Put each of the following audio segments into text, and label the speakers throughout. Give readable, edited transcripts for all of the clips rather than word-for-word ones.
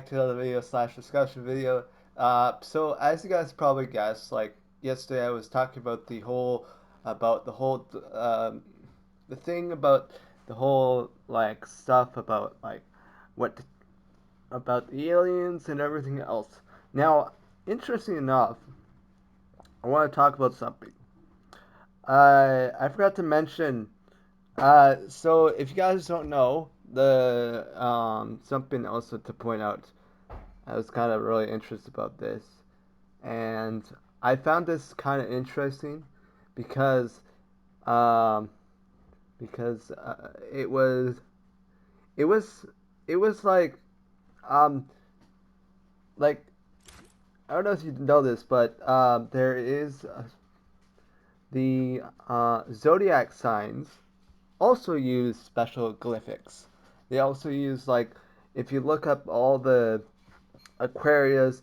Speaker 1: to another video slash discussion video. So as you guys probably guessed, like yesterday I was talking about the whole the thing about the whole like stuff about like what about the aliens and everything else. Now, interesting enough, I want to talk about something. I forgot to mention. So if you guys don't know, the something also to point out. I was kind of really interested about this, and I found this kind of interesting because um, it was it was um like I don't know if you know this, but there is the zodiac signs also use special glyphics. They also use like if you look up all the Aquarius,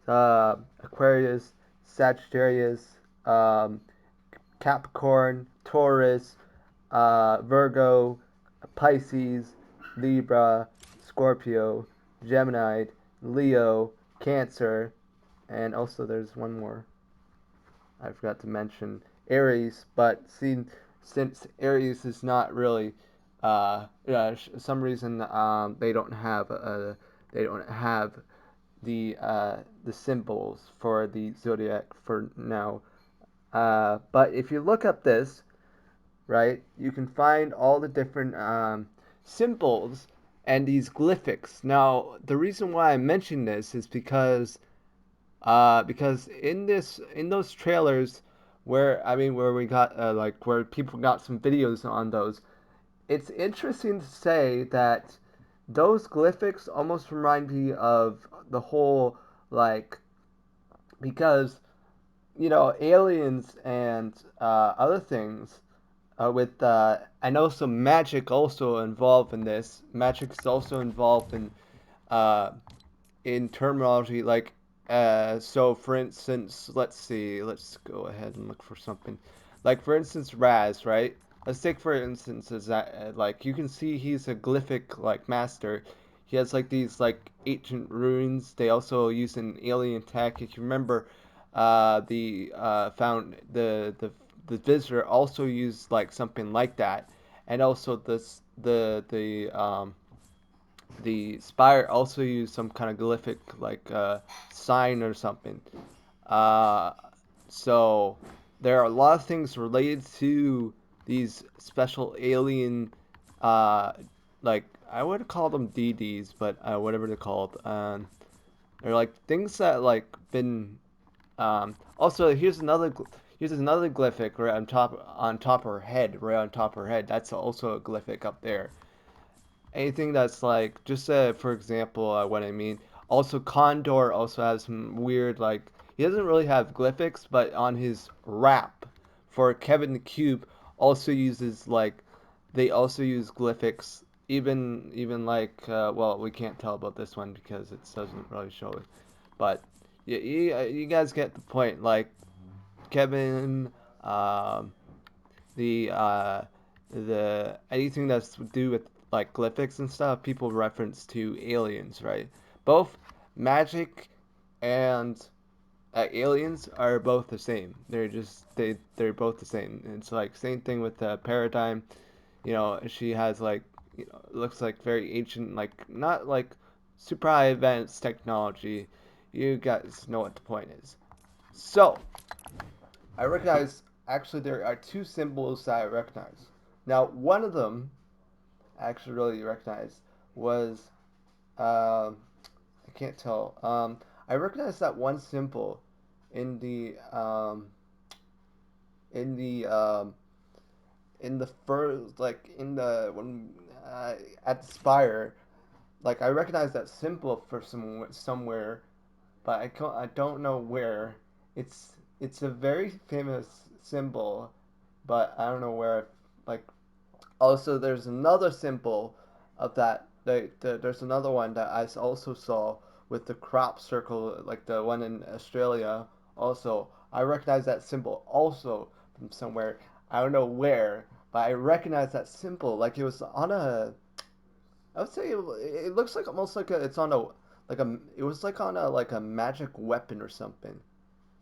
Speaker 1: Aquarius, Sagittarius, um, Capricorn, Taurus, Virgo, Pisces, Libra, Scorpio, Gemini, Leo, Cancer, and also there's one more I forgot to mention, Aries. But since Aries is not really, some reason they don't have the symbols for the zodiac for now. But if you look up this, right, you can find all the different symbols and these glyphics. Now, the reason why I mention this is because in those trailers where we got like where people got some videos on those, it's interesting to say that those glyphics almost remind me of the whole like because aliens and other things with and also magic also involved in this. Magic is also involved uh, in terminology like so for instance, let's see, let's go ahead and look for something like for instance Raz, right? Let's take for instance is that like you can see he's a glyphic like master. He has like these like ancient runes. They also use an alien tech. If you remember, the found the visitor also used like something like that, and also the spire also used some kind of glyphic like sign or something. Uh, so there are a lot of things related to these special alien, uh, like I would call them DDs, but whatever they're called. They're like things that like been. Also, here's another glyphic right on top of her head, right on top of her head. That's also a glyphic up there. Anything that's like just for example what I mean. Also Condor also has some weird like he doesn't really have glyphics, but on his rap for Kevin the Cube also uses like they also use glyphics, even like well, we can't tell about this one because it doesn't really show it, but you guys get the point. Like Kevin, um, the anything that's to do with like glyphics and stuff, people reference to aliens, right? Both magic and aliens are both the same. They're both the same. It's like same thing with Paradigm. She has like looks like very ancient, like not like super high advanced technology. You guys know what the point is. So I recognize actually there are two symbols that I recognize. Now, one of them I actually really recognized was I can't tell. I recognize that one symbol in the in the um, in the first like in the when at the spire. Like I recognize that symbol for somewhere, but I don't know where. It's a very famous symbol, but I don't know where. Like also, there's another symbol of that. There's another one that I also saw with the crop circle, like the one in Australia. Also, I recognize that symbol also from somewhere. I don't know where, but I recognize that symbol. Like it was on a. I would say it looks like almost like it's on a it was like on a magic weapon or something.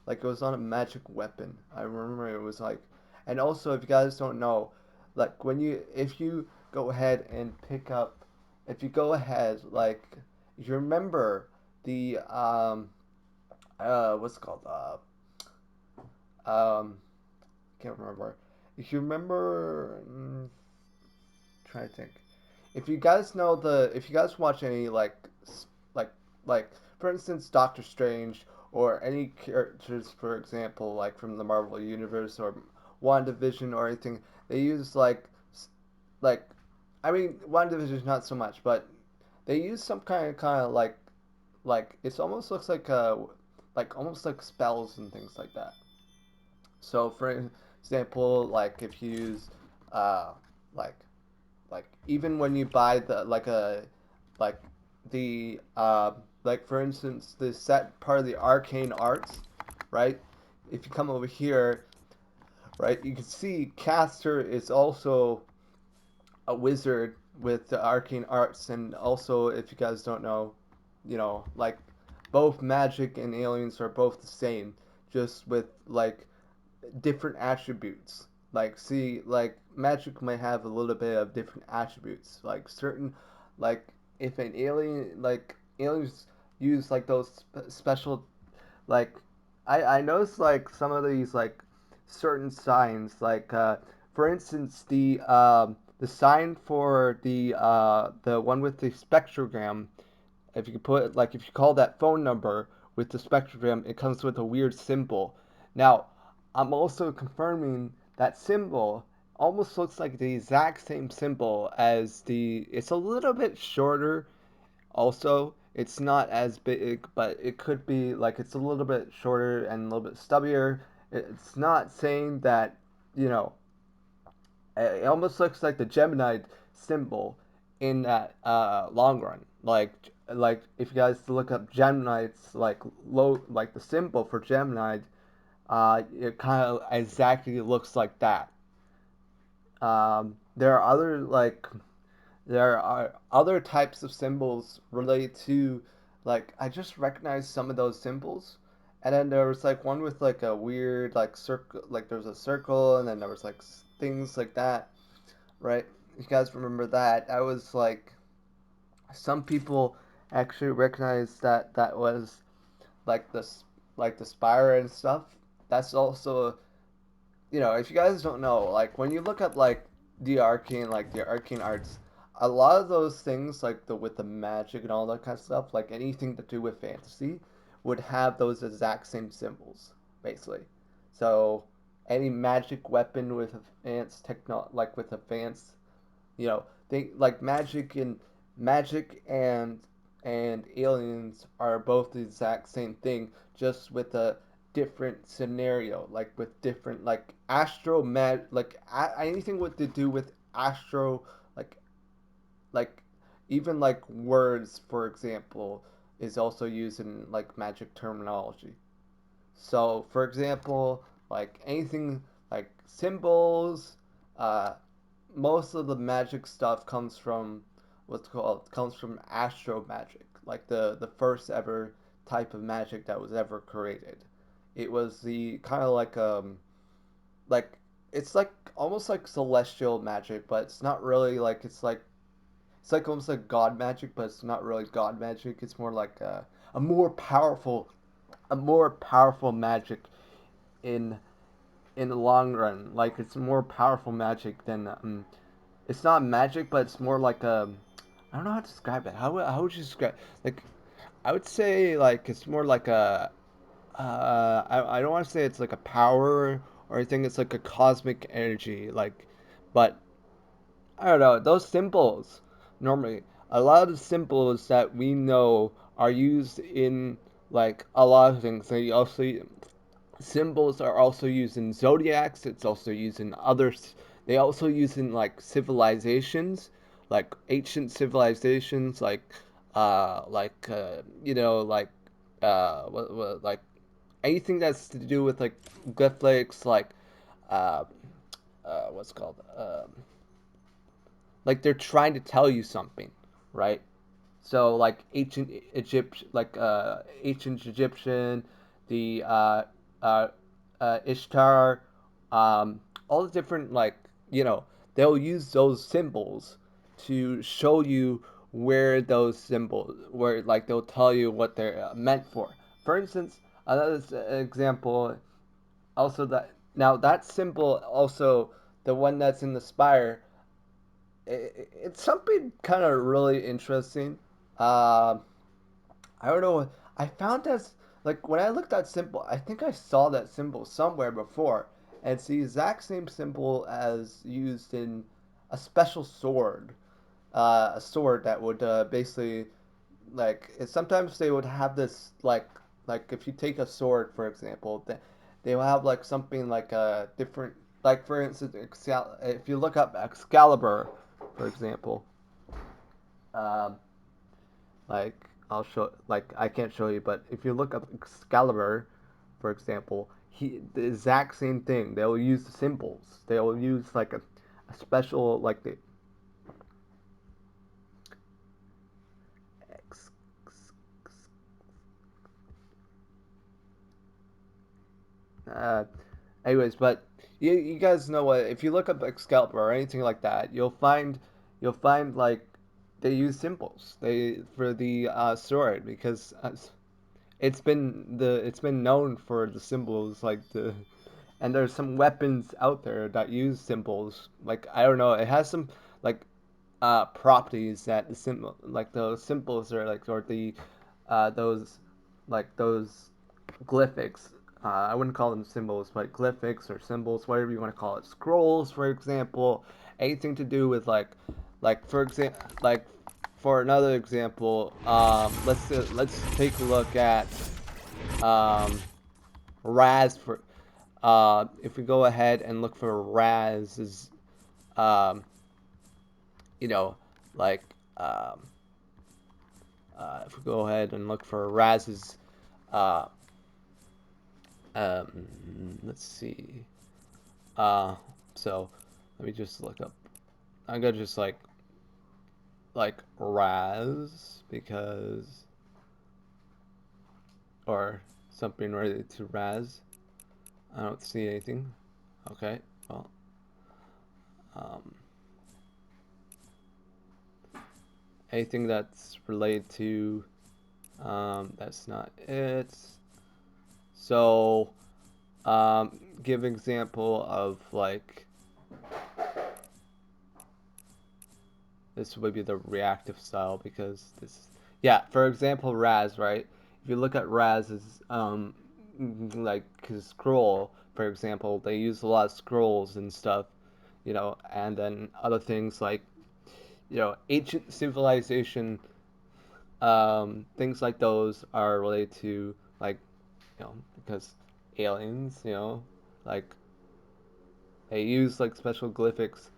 Speaker 1: Like it was on a magic weapon. I remember it was like, and also if you guys don't know, like if you go ahead and pick up, if you go ahead like, if you remember the what's it called um can't remember. If you remember, trying to think. If you guys watch any like like for instance Doctor Strange or any characters, for example, like from the Marvel universe or WandaVision or anything, they use like I mean WandaVision not so much, but they use some kind of like it almost looks like almost like spells and things like that. So for example, like if you use uh like even when you buy like the like for instance the set part of the arcane arts, right? If you come over here, right, you can see caster is also a wizard with the arcane arts, and also if you guys don't know, like both magic and aliens are both the same, just with like different attributes. Like, see, like magic might have a little bit of different attributes. Like certain, like if an alien, like aliens use like those special, like I noticed like some of these like certain signs, like for instance the sign for the one with the spectrogram. If you could put like if you call that phone number with the spectrogram, it comes with a weird symbol. Now, I'm also confirming that symbol almost looks like the exact same symbol as the. It's a little bit shorter. Also, it's not as big, but it could be like it's a little bit shorter and a little bit stubbier. It's not saying that you know it almost looks like the Gemini symbol in that long run. Like if you guys look up Gemini, it's like low like the symbol for Gemini. It kind of exactly looks like that. There are other types of symbols related to like I just recognized some of those symbols. And then there was like one with like a weird like circle, like there was a circle, and then there was like things like that, right? You guys remember that? I was like, some people actually recognized that that was like the spire and stuff. That's also, if you guys don't know, like when you look at like the arcane arts, a lot of those things like the with the magic and all that kind of stuff, like anything to do with fantasy, would have those exact same symbols, basically. So any magic weapon with advanced like with advanced they like magic and aliens are both the exact same thing, just with a different scenario, like with different like anything with to do with astro, like like even like words, for example, is also used in like magic terminology. So, for example, like anything like symbols, uh, most of the magic stuff comes from astro magic, like the first ever type of magic that was ever created. It was the kind of like it's like almost like celestial magic, but it's not really like it's like almost like god magic, but it's not really god magic. It's more like a more powerful a more powerful magic in in the long run. Like it's more powerful magic than it's not magic, but it's more like I don't know how to describe it. How would you describe like I would say like it's more like I don't want to say it's like a power or anything. It's like a cosmic energy. Like, but I don't know those symbols. Normally, a lot of the symbols that we know are used in like a lot of things. They also symbols are also used in zodiacs. It's also used in others. They also use in like civilizations, like ancient civilizations, like anything that's to do with like glyphics, uh, what's it called like they're trying to tell you something, right? So like ancient Egyptian, the uh, Ishtar, all the different like they'll use those symbols to show you where those symbols where like they'll tell you what they're meant for. For instance, another example also that now that symbol also the one that's in the spire it's something kind of really interesting. Uh, I don't know. I found that like when I looked at symbol, I think I saw that symbol somewhere before. And it's the exact same symbol as used in a special sword. A sword that would basically sometimes they would have this like if you take a sword for example, they will have like something like a different like for instance if you look up Excalibur, for example, um, like I'll show like I can't show you, but if you look up Excalibur, for example, he the exact same thing. They'll use the symbols. They'll use like a special like the X, uh, anyways, but you guys know what? If you look up Excalibur or anything like that, you'll find like they use symbols they for the sword because it's been known for the symbols like the and there's some weapons out there that use symbols like I don't know it has some like properties that the symbol like those symbols are like or the those like those glyphics. I wouldn't call them symbols, but glyphics or symbols, whatever you want to call it. Scrolls, for example, anything to do with like for example, like for another example, let's take a look at um, Raz for. If we go ahead and look for Raz's, um, you know, like um, if we go ahead and look for Raz's, uh, let's see. Uh, so let me just look up. I'm gonna just like Raz because or something related to Raz. I don't see anything. Okay, well, um, anything that's related to that's not it. So give example of like this would be the reactive style because this, yeah, for example, Raz, right? If you look at Raz's, like his scroll, for example, they use a lot of scrolls and stuff, and then other things like, ancient civilization, things like those are related to, like, because aliens, like, they use, like, special glyphics.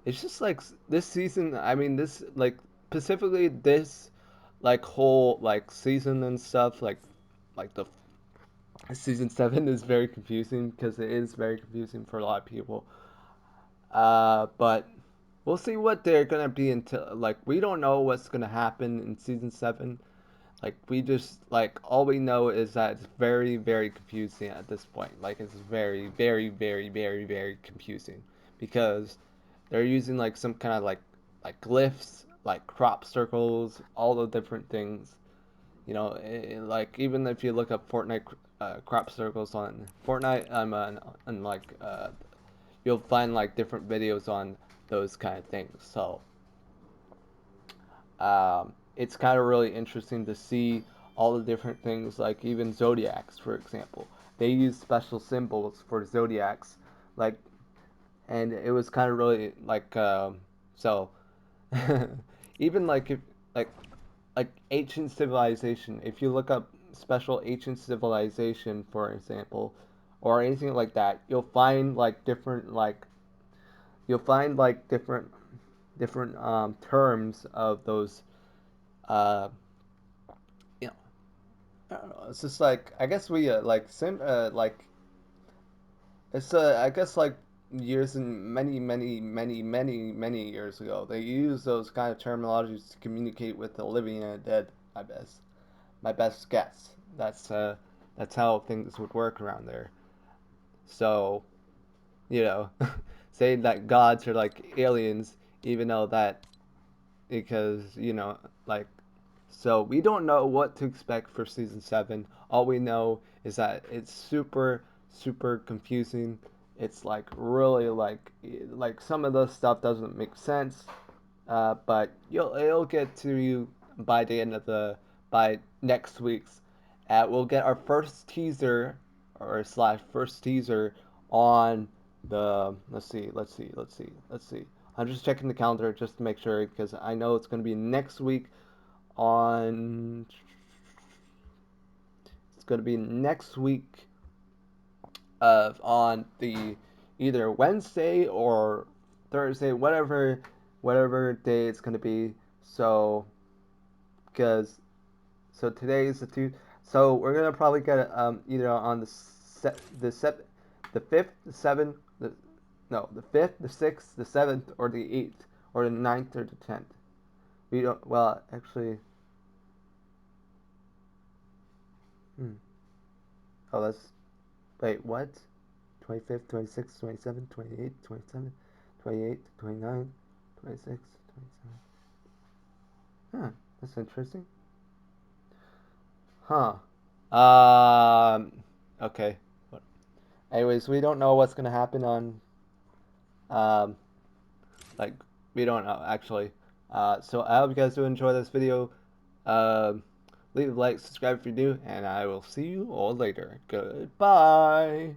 Speaker 1: It's just like this season. I mean, this like specifically this like whole like season and stuff. Like the season 7 is very confusing because it is very confusing for a lot of people. But we'll see what they're gonna be until like we don't know what's gonna happen in season 7. Like we just like all we know is that it's very very confusing at this point. Like it's very very very very very confusing because they're using like some kind of like glyphs, like crop circles, all the different things. Like even if you look up Fortnite crop circles on Fortnite, and like you'll find like different videos on those kind of things. So it's kind of really interesting to see all the different things, like even zodiacs, for example. They use special symbols for zodiacs, like, and it was kind of really like so. Even like if like like ancient civilization, if you look up special ancient civilization, for example, or anything like that, you'll find like different terms of those uh, you know, I don't know. It's just like I guess we like sim like it's I guess like years and many years ago. They used those kind of terminologies to communicate with the living and the dead. My best guess. That's how things would work around there. So you know, saying that gods are like aliens, even though that because like so we don't know what to expect for season 7. All we know is that it's super confusing. It's like really like some of the stuff doesn't make sense. But it'll get to you by the end of the by next week's. We'll get our first teaser or slash first teaser on the let's see. I'm just checking the calendar just to make sure because I know it's going to be next week on. It's going to be next week on the either Wednesday or Thursday, whatever day it's going to be. So because so today is the two. So we're gonna probably get it either on the fifth, the seventh, the no, the fifth, the sixth, the seventh, or the eighth, or the ninth, or the 10th. We don't. Well, actually, hmm. Oh, that's wait. What? 25th, 26th, 27th, 28th, 27th, 28th, 29th, 26th, 27th. Huh. That's interesting. Huh. Okay. Anyways, we don't know what's gonna happen on um like we don't know actually. So I hope you guys do enjoy this video. Um, leave a like, subscribe if you're new, and I will see you all later. Goodbye.